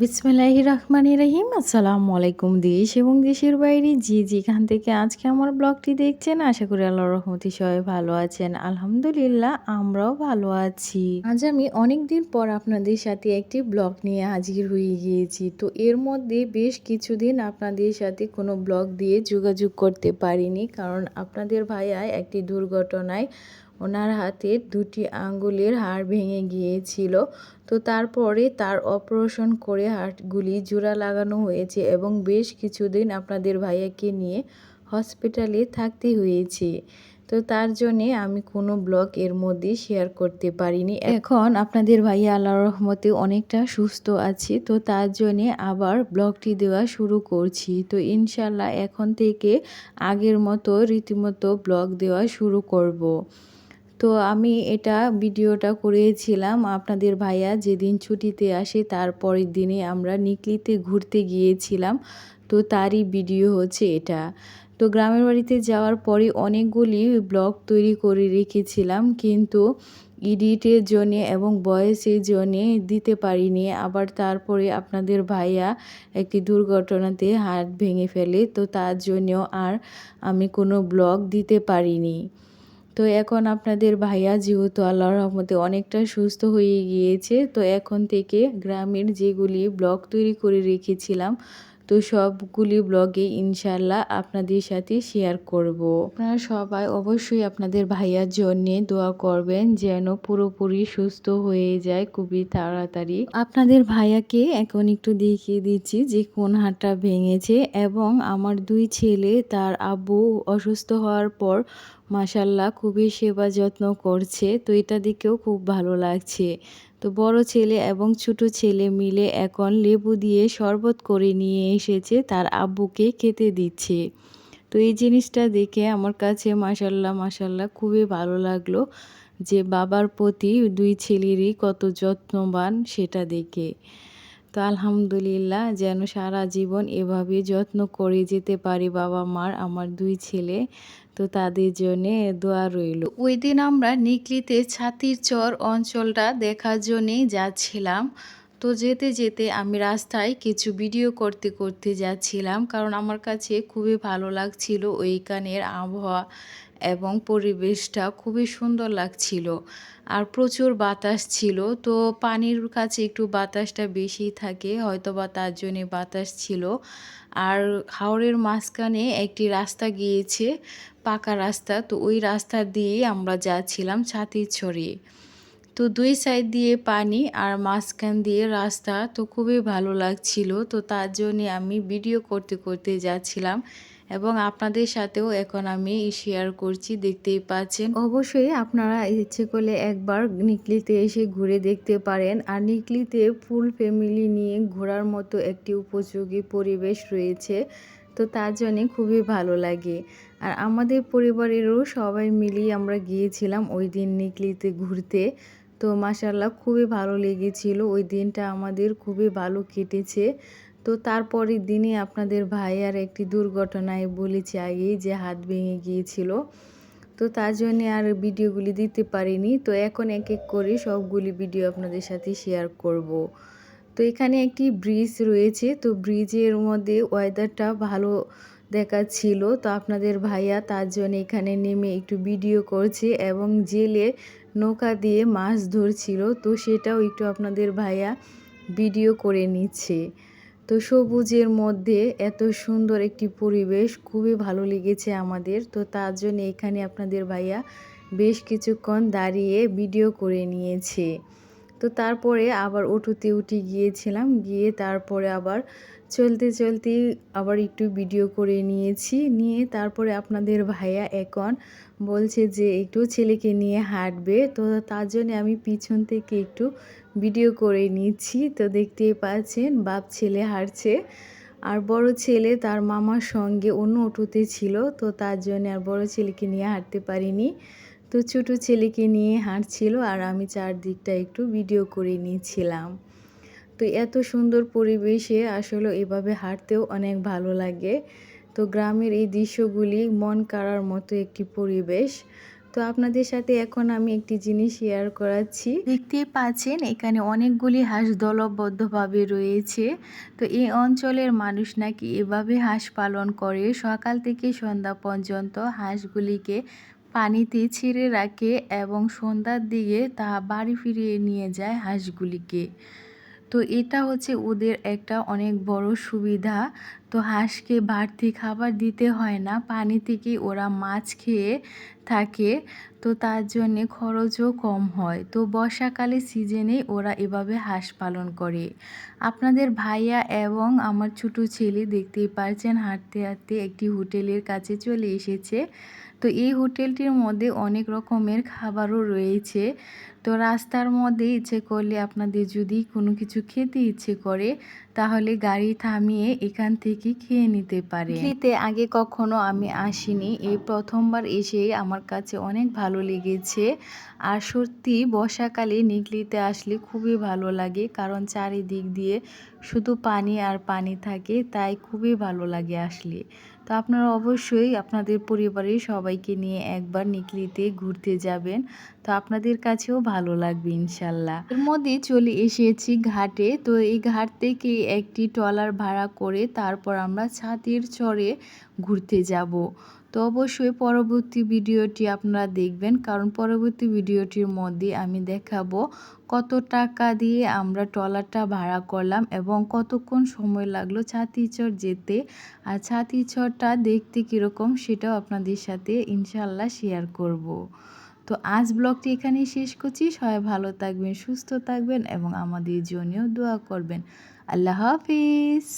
বিসমিল্লাহির রহমানির রহিম। আসসালামু আলাইকুম দেশ এবং দেশের বাইরে যে যেখান থেকে আজকে আমার ব্লগটি দেখছেন, আশা করি আল্লাহর রহমতে সবাই ভালো আছেন। আলহামদুলিল্লাহ, আমরাও ভালো আছি। আজ আমি অনেক দিন পর আপনাদের সাথে একটি ব্লগ নিয়ে হাজির হয়ে গিয়েছি। তো এর মধ্যে বেশ কিছুদিন আপনাদের সাথে কোনো ব্লগ দিয়ে যোগাযোগ করতে পারিনি, কারণ আপনাদের ভাইয়া একটি দুর্ঘটনায় ওনার হাতের দুটি আঙ্গুলের হাড় ভেঙে গিয়েছিল। তো তারপরে তার অপারেশন করে হাড়গুলি জোড়া লাগানো হয়েছে এবং বেশ কিছুদিন আপনাদের ভাইয়াকে নিয়ে হসপিটালে থাকতে হয়েছে। তো তার জন্যে আমি কোনো ব্লগ এর মধ্যে শেয়ার করতে পারিনি। এখন আপনাদের ভাইয়া আল্লাহর রহমতে অনেকটা সুস্থ আছে, তো তার জন্যে আবার ব্লগটি দেওয়া শুরু করছি। তো ইনশাল্লাহ এখন থেকে আগের মতো রীতিমতো ব্লগ দেওয়া শুরু করব। তো আমি ভিডিওটা করেছিলাম আপনাদের ভাইয়া যেদিন ছুটিতে আসে তার পরের দিনে আমরা নিকলিতে ঘুরতে গিয়েছিলাম। তো তারই ভিডিও হচ্ছে এটা। তো গ্রামের বাড়িতে যাওয়ার পরে অনেকগুলি ব্লগ তৈরি করে রেখেছিলাম, কিন্তু এডিটের জন্যে এবং ভয়েসের জন্যে দিতে পারিনি। আবার তারপরে আপনাদের ভাইয়া একটি দুর্ঘটনাতে হাত ভেঙে ফেলে, তো তার জন্যও আর আমি কোনো ব্লগ দিতে পারিনি। তো এখন আপনাদের ভাইয়া যেহেতু আল্লাহর রহমতে অনেকটা সুস্থ হয়ে গিয়েছে, তো এখন থেকে গ্রামের যেগুলি ব্লগ তৈরি করে রেখেছিলাম, তো সবগুলি ব্লগে ইনশাল্লাহ আপনাদের সাথে শেয়ার করব। আপনারা সবাই অবশ্যই আপনাদের ভাইয়ার জন্যে দোয়া করবেন যেন পুরোপুরি সুস্থ হয়ে যায় খুবই তাড়াতাড়ি। আপনাদের ভাইয়াকে এখন একটু দেখিয়ে দিচ্ছি যে কোন হাতটা ভেঙেছে, এবং আমার দুই ছেলে তার আব্বু অসুস্থ হওয়ার পর মাশাল্লাহ খুবই সেবা যত্ন করছে, তো এটা দেখেও খুব ভালো লাগছে। তো বড় ছেলে এবং ছোট ছেলে মিলে এখন লেবু দিয়ে শরবত করে নিয়ে এসেছে, তার আব্বুকে খেতে দিচ্ছে। তো এই জিনিসটা দেখে আমার কাছে মাশাল্লাহ মাশাল্লাহ খুবই ভালো লাগলো, যে বাবার প্রতি দুই ছেলেরই কত যত্নবান সেটা দেখে। তো আলহামদুলিল্লাহ, যেন সারা জীবন এভাবে যত্ন করে যেতে পারি বাবা মার আমার দুই ছেলে। তো তাদের জন্যে দোয়া রইল। ওই দিন আমরা নিকলিতে ছাতির চর অঞ্চলটা দেখার জন্যেই যাচ্ছিলাম। তো যেতে যেতে আমি রাস্তায় কিছু ভিডিও করতে করতে যাচ্ছিলাম, কারণ আমার কাছে খুবই ভালো লাগছিল ওইখানের আবহাওয়া এবং পরিবেশটা খুবই সুন্দর লাগছিল। আর প্রচুর বাতাস ছিল, তো পানির কাছে একটু বাতাসটা বেশি থাকে, হয়তো বা তার জন্যে বাতাস ছিল। আর হাওরের মাঝখানে একটি রাস্তা গিয়েছে, পাকা রাস্তা, তো ওই রাস্তা দিয়েই আমরা যাচ্ছিলাম ছাতির ছড়িয়ে। তো দুই সাইড দিয়ে পানি আর মাঝখান দিয়ে রাস্তা, তো খুবই ভালো লাগছিল। তো তার জন্যে আমি ভিডিও করতে করতে যাচ্ছিলাম এবং আপনাদের সাথেও এখন আমি শেয়ার করছি, দেখতেই পাচ্ছেন। অবশ্যই আপনারা ইচ্ছে করলে একবার নিকলিতে এসে ঘুরে দেখতে পারেন। আর নিকলিতে ফুল ফ্যামিলি নিয়ে ঘোরার মতো একটি উপযোগী পরিবেশ রয়েছে, তো তার জন্যে খুবই ভালো লাগে। আর আমাদের পরিবারেরও সবাই মিলিয়ে আমরা গিয়েছিলাম ওই দিন নিকলিতে ঘুরতে। তো মাশাল্লাহ খুবই ভালো লেগেছিল, ওই দিনটা আমাদের খুবই ভালো কেটেছে। তো তারপরের দিনে আপনাদের ভাইয়ার একটি দুর্ঘটনায় বলেছি আগেই যে হাত ভেঙে গিয়েছিল, তো তার জন্যে আর ভিডিওগুলি দিতে পারিনি। তো এখন এক এক করে সবগুলি ভিডিও আপনাদের সাথে শেয়ার করব। তো এখানে একটি ব্রিজ রয়েছে, তো ব্রিজের মধ্যে ওয়েদারটা ভালো দেখাচ্ছিল, তো আপনাদের ভাইয়া তার জন্য এখানে নেমে একটু ভিডিও করছে এবং জেলে নৌকা দিয়ে মাছ ধরছিল, তো সেটাও একটু আপনাদের ভাইয়া ভিডিও করে নিচ্ছে। তো সবুজের মধ্যে এত সুন্দর একটি পরিবেশ খুবই ভালো লেগেছে আমাদের, তো তার জন্য এখানে আপনাদের ভাইয়া বেশ কিছুক্ষণ দাঁড়িয়ে ভিডিও করে নিয়েছে। তো তারপরে আবার অটোতে উঠে গিয়েছিলাম, গিয়ে তারপরে আবার চলতে চলতে আবার একটু ভিডিও করে নিয়ে তারপরে আপনাদের ভাইয়া এখন বলছে যে একটু ছেলেকে নিয়ে হাঁটবে, তো তার জন্য আমি পিছন থেকে একটু ভিডিও করে নিচ্ছি। তো দেখতেই পাচ্ছেন বাপ ছেলে হাঁটছে, আর বড় ছেলে তার মামার সঙ্গে অন্য অটোতে ছিল, তো তার জন্য আর বড় ছেলেকে নিয়ে হাঁটতে পারিনি। তো ছোটো ছেলেকে নিয়ে হাঁটছিল আর আমি চারদিকটা একটু ভিডিও করে নিয়েছিলাম। তো এত সুন্দর পরিবেশে আসলে এভাবে হাঁটতেও অনেক ভালো লাগে। তো গ্রামের এই দৃশ্যগুলি মন কাড়ার মতো একটি পরিবেশ। তো আপনাদের সাথে এখন আমি একটি জিনিস শেয়ার করাচ্ছি। দেখতেই পাচ্ছেন এখানে অনেকগুলি হাঁস দলবদ্ধভাবে রয়েছে। তো এই অঞ্চলের মানুষ নাকি এভাবে হাঁস পালন করে, সকাল থেকে সন্ধ্যা পর্যন্ত হাঁসগুলিকে পানিতে ছেড়ে রাখে এবং সন্ধ্যার দিকে তা বাড়ি ফিরিয়ে নিয়ে যায় হাঁসগুলিকে। তো এটা হচ্ছে ওদের একটা অনেক বড় সুবিধা। তো হাঁসকে বাড়তি খাবার দিতে হয় না, পানি থেকেই ওরা মাছ খেয়ে থাকে। তো তার জন্যে খরচও কম হয়। তো বর্ষাকালে সিজনে ওরা এভাবে হাঁস পালন করে। আপনাদের ভাইয়া এবং আমার ছোট ছেলে দেখতেই পারছেন হাঁটতে হাঁটতে একটি হোটেলের কাছে চলে এসেছে। তো এই হোটেলটির মধ্যে অনেক রকমের খাবারও রয়েছে। তো রাস্তার মধ্যে ইচ্ছে করলে আপনাদের যদি কোনো কিছু খেতে ইচ্ছে করে তাহলে গাড়ি থামিয়ে এখান থেকে খেয়ে নিতে পারেন। দিল্লিতে আগে কখনো আমি আসিনি, এই প্রথমবার এসেই আমার কাছে অনেক ভালো লেগেছে। আর সত্যি বর্ষাকালে নিকলিতে আসলে খুবই ভালো লাগে, কারণ চারিদিক দিয়ে শুধু পানি আর পানি থাকে, তাই খুবই ভালো লাগে আসলে। তো আপনারা অবশ্যই আপনাদের পরিবারের সবাইকে নিয়ে একবার নিকলিতে ঘুরতে যাবেন। তো আপনাদের কাছেও ভালো লাগবে ইনশাল্লাহ। এর মধ্যে চলে এসেছি ঘাটে। তো এই ঘাট থেকে একটি ট্রলার ভাড়া করে তারপর আমরা ছাতির চরে ঘুরতে যাব। তো অবশ্যই পরবর্তী ভিডিওটি আপনারা দেখবেন, কারণ পরবর্তী ভিডিওটির মধ্যে আমি দেখাবো কত টাকা দিয়ে আমরা ট্রলারটা ভাড়া করলাম এবং কতক্ষণ সময় লাগলো ছাতিচর যেতে, আর ছাতিচরটা দেখতে কীরকম সেটাও আপনাদের সাথে ইনশাল্লাহ শেয়ার করব। তো আজ ব্লগটি এখানেই শেষ করছি। সবাই ভালো থাকবেন, সুস্থ থাকবেন এবং আমাদের জন্যও দোয়া করবেন। আল্লাহ হাফিজ।